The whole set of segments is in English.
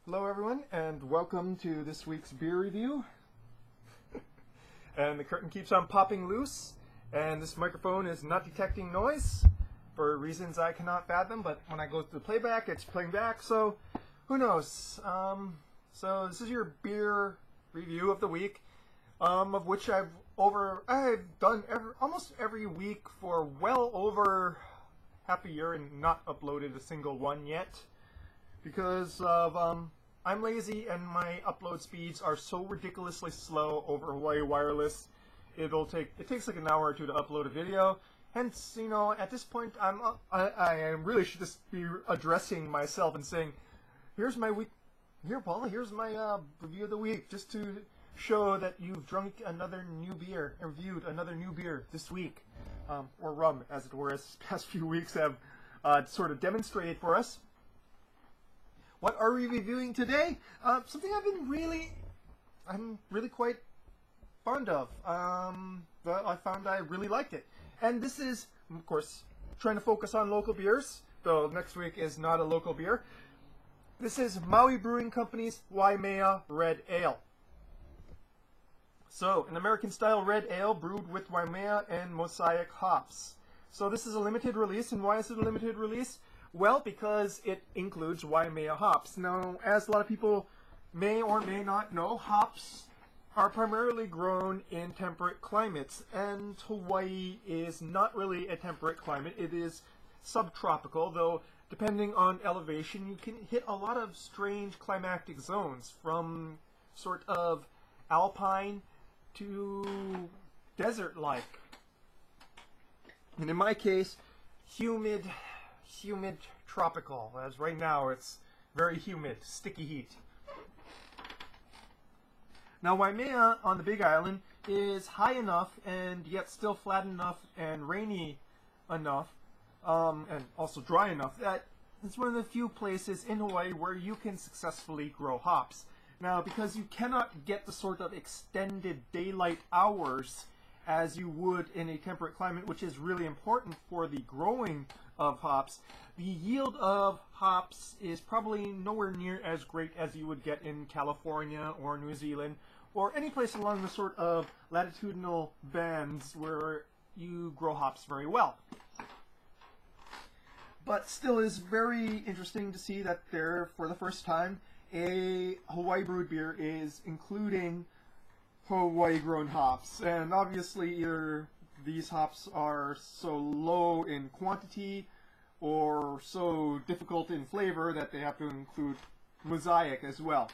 Hello everyone, and welcome to this week's beer review. And the curtain keeps on popping loose, and this microphone is not detecting noise for reasons I cannot fathom, but when I go to the playback, it's playing back, so who knows. So this is your beer review of the week, of which I've done almost every week for well over half a year and not uploaded a single one yet. Because of I'm lazy and my upload speeds are so ridiculously slow over Hawaii Wireless. It takes like an hour or two to upload a video. Hence, you know, at this point I really should just be addressing myself and saying, here's my week. Here, Paula, here's my review of the week, just to show that you've drunk another new beer, or reviewed another new beer this week, or rum, as it were, as the past few weeks have sort of demonstrated for us. What are we reviewing today? Something I'm really quite fond of. But I found I really liked it. And this is, of course, trying to focus on local beers, though next week is not a local beer. This is Maui Brewing Company's Waimea Red Ale. So, an American-style red ale brewed with Waimea and Mosaic hops. So this is a limited release, and why is it a limited release? Well, because it includes Waimea hops. Now, as a lot of people may or may not know, hops are primarily grown in temperate climates, and Hawaii is not really a temperate climate. It is subtropical, though depending on elevation, you can hit a lot of strange climatic zones, from sort of alpine to desert-like. And in my case, humid tropical, as right now it's very humid, sticky heat. Now Waimea on the Big Island is high enough and yet still flat enough and rainy enough, and also dry enough, that it's one of the few places in Hawaii where you can successfully grow hops. Now, because you cannot get the sort of extended daylight hours as you would in a temperate climate, which is really important for the growing of hops, the yield of hops is probably nowhere near as great as you would get in California or New Zealand or any place along the sort of latitudinal bands where you grow hops very well. But still is very interesting to see that there, for the first time, a Hawaii brewed beer is including Hawaii grown hops. And obviously either these hops are so low in quantity or so difficult in flavor that they have to include Mosaic as well.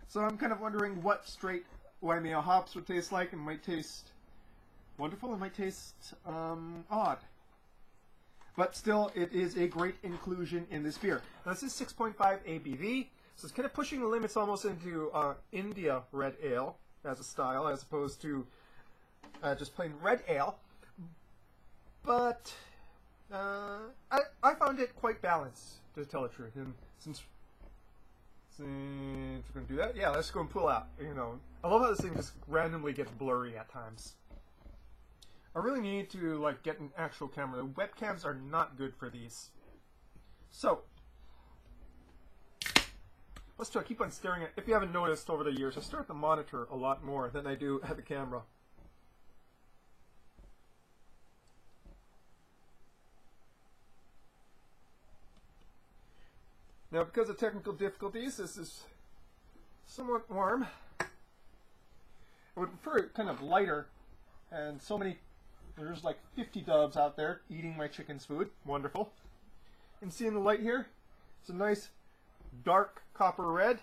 So I'm kind of wondering what straight Waimea hops would taste like. It might taste wonderful, it might taste odd. But still, it is a great inclusion in this beer. Now this is 6.5 ABV, so it's kind of pushing the limits almost into India Red Ale as a style, as opposed to just plain red ale. But I found it quite balanced, to tell the truth. And since we're going to do that, yeah, let's go and pull out. You know, I love how this thing just randomly gets blurry at times. I really need to get an actual camera. The webcams are not good for these. So let's try. Keep on staring at. If you haven't noticed over the years, I stare at the monitor a lot more than I do at the camera. Now, because of technical difficulties, this is somewhat warm. I would prefer it kind of lighter, and there's like 50 doves out there eating my chicken's food. Wonderful. You can see in the light here, it's a nice dark copper red.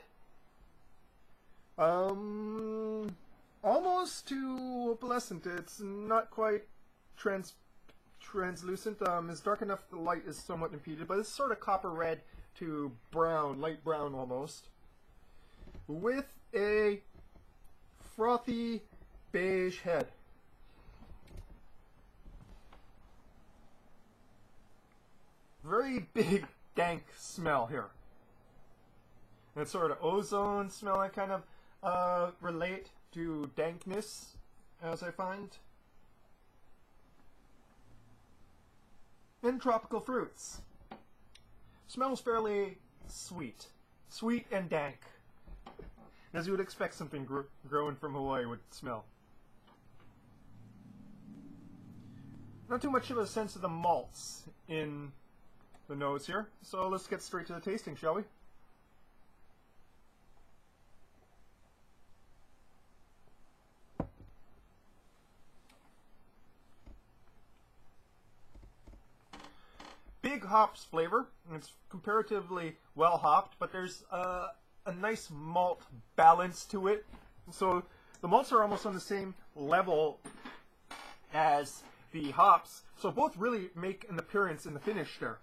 Almost to opalescent. It's not quite translucent. It's dark enough the light is somewhat impeded, but it's sort of copper red to brown, light brown almost, with a frothy beige head. Very big, dank smell here. And it's sort of ozone smell I kind of relate to dankness, as I find. And tropical fruits. Smells fairly sweet. sweet and dank, as you would expect something growing from Hawaii would smell. Not too much of a sense of the malts in the nose here, so let's get straight to the tasting, shall we? Big hops flavor. It's comparatively well hopped, but there's a nice malt balance to it. So the malts are almost on the same level as the hops, so both really make an appearance in the finish there.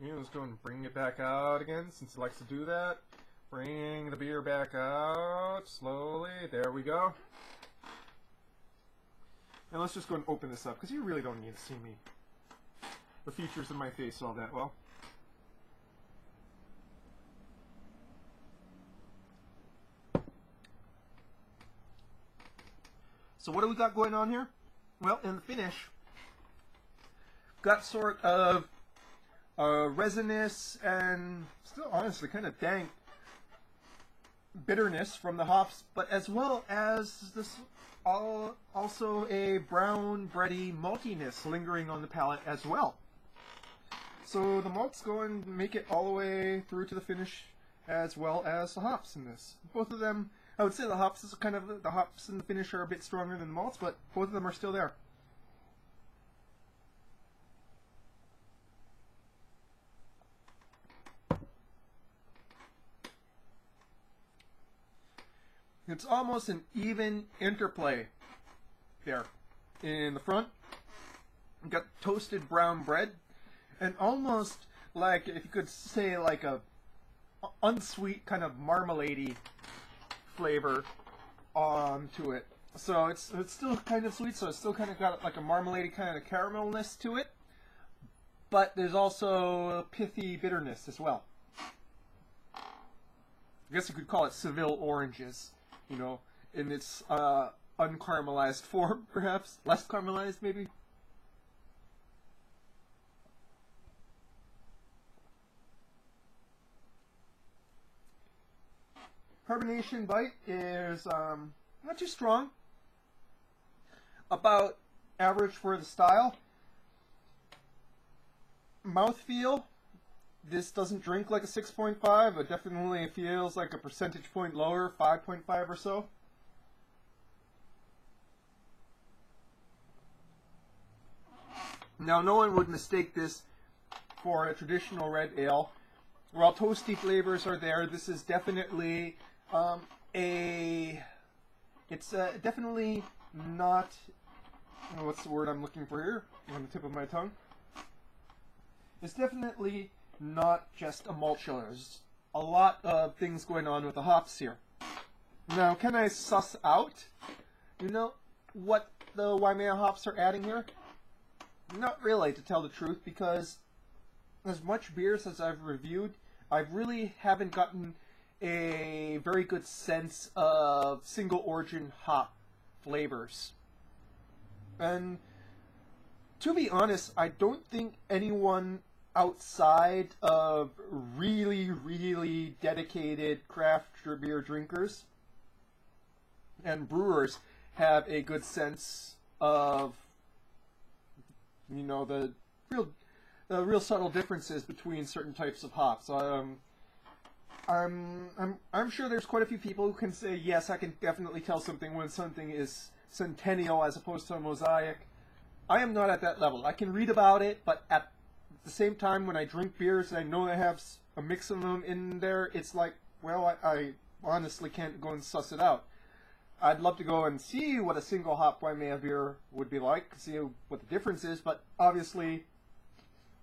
Let's go and bring it back out again, since it likes to do that. Bring the beer back out slowly. There we go. And let's just go and open this up, because you really don't need to see me, the features of my face, all that well. So what do we got going on here? Well, in the finish, got sort of resinous and still honestly kind of dank bitterness from the hops, but as well as this also a brown bready maltiness lingering on the palate as well. So the malts go and make it all the way through to the finish, as well as the hops in this. Both of them, I would say the hops is kind of, the hops in the finish are a bit stronger than the malts, but both of them are still there. It's almost an even interplay there. In the front, you've got toasted brown bread, and almost like, if you could say, like a unsweet kind of marmalade-y flavor onto it. So it's still kind of sweet, so it's still kind of got like a marmalade kind of caramelness to it, but there's also a pithy bitterness as well. I guess you could call it Seville oranges, you know, in its uncaramelized form, perhaps. Less caramelized, maybe. Carbonation bite is not too strong. About average for the style. Mouthfeel, this doesn't drink like a 6.5. It definitely feels like a percentage point lower, 5.5 or so. Now, no one would mistake this for a traditional red ale. While toasty flavors are there, this is definitely it's definitely not, what's the word I'm looking for here, on the tip of my tongue. It's definitely not just a malt chiller. There's a lot of things going on with the hops here. Now, can I suss out, you know, what the Waimea hops are adding here? Not really, to tell the truth, because as much beers as I've reviewed, I really haven't gotten a very good sense of single origin hop flavors. And to be honest, I don't think anyone outside of really, really dedicated craft beer drinkers and brewers have a good sense of, you know, the real subtle differences between certain types of hops. I'm sure there's quite a few people who can say, yes, I can definitely tell something when something is Centennial as opposed to a Mosaic. I am not at that level. I can read about it, but at the same time, when I drink beers and I know I have a mix of them in there, it's like, well, I honestly can't go and suss it out. I'd love to go and see what a single hop Waimea beer would be like, see what the difference is, but obviously,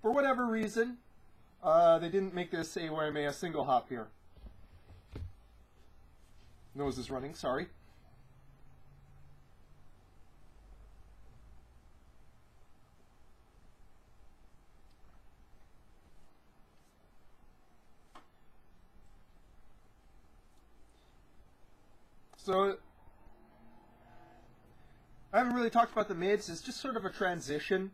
for whatever reason, they didn't make this a Waimea single hop beer. Nose is running, sorry. So, I haven't really talked about the mids. It's just sort of a transition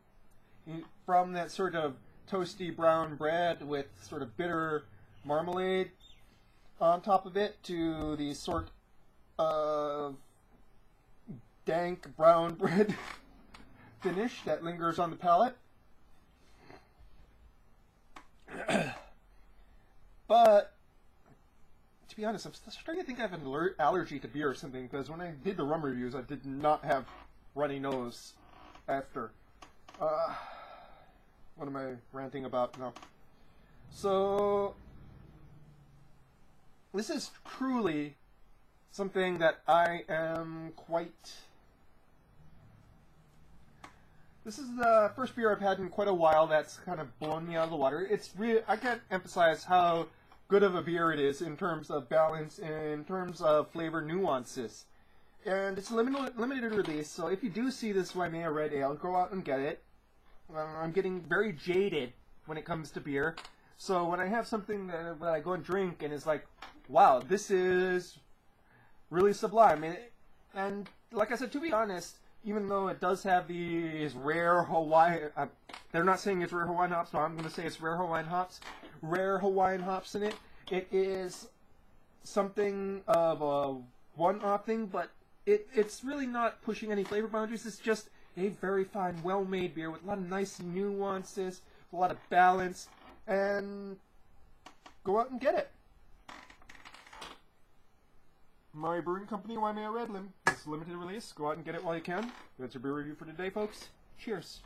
from that sort of toasty brown bread with sort of bitter marmalade on top of it to the sort of dank brown bread finish that lingers on the palate. But to be honest, I'm starting to think I have an allergy to beer or something, because when I did the rum reviews, I did not have runny nose after. What am I ranting about now? So this is truly something that I am quite... This is the first beer I've had in quite a while that's kind of blown me out of the water. It's really, I can't emphasize how good of a beer it is in terms of balance, in terms of flavor nuances. And it's a limited release, so if you do see this Waimea Red Ale, go out and get it. I'm getting very jaded when it comes to beer. So when I have something that I go and drink and it's like, wow, this is really sublime. And like I said, to be honest, even though it does have these rare Hawaiian, they're not saying it's rare Hawaiian hops, so I'm going to say it's rare Hawaiian hops in it. It is something of a one-off thing, but it's really not pushing any flavor boundaries. It's just a very fine, well-made beer with a lot of nice nuances, a lot of balance, and go out and get it. Maui Brewing Company, Waimea Red Ale. It's a limited release. Go out and get it while you can. That's your beer review for today, folks. Cheers.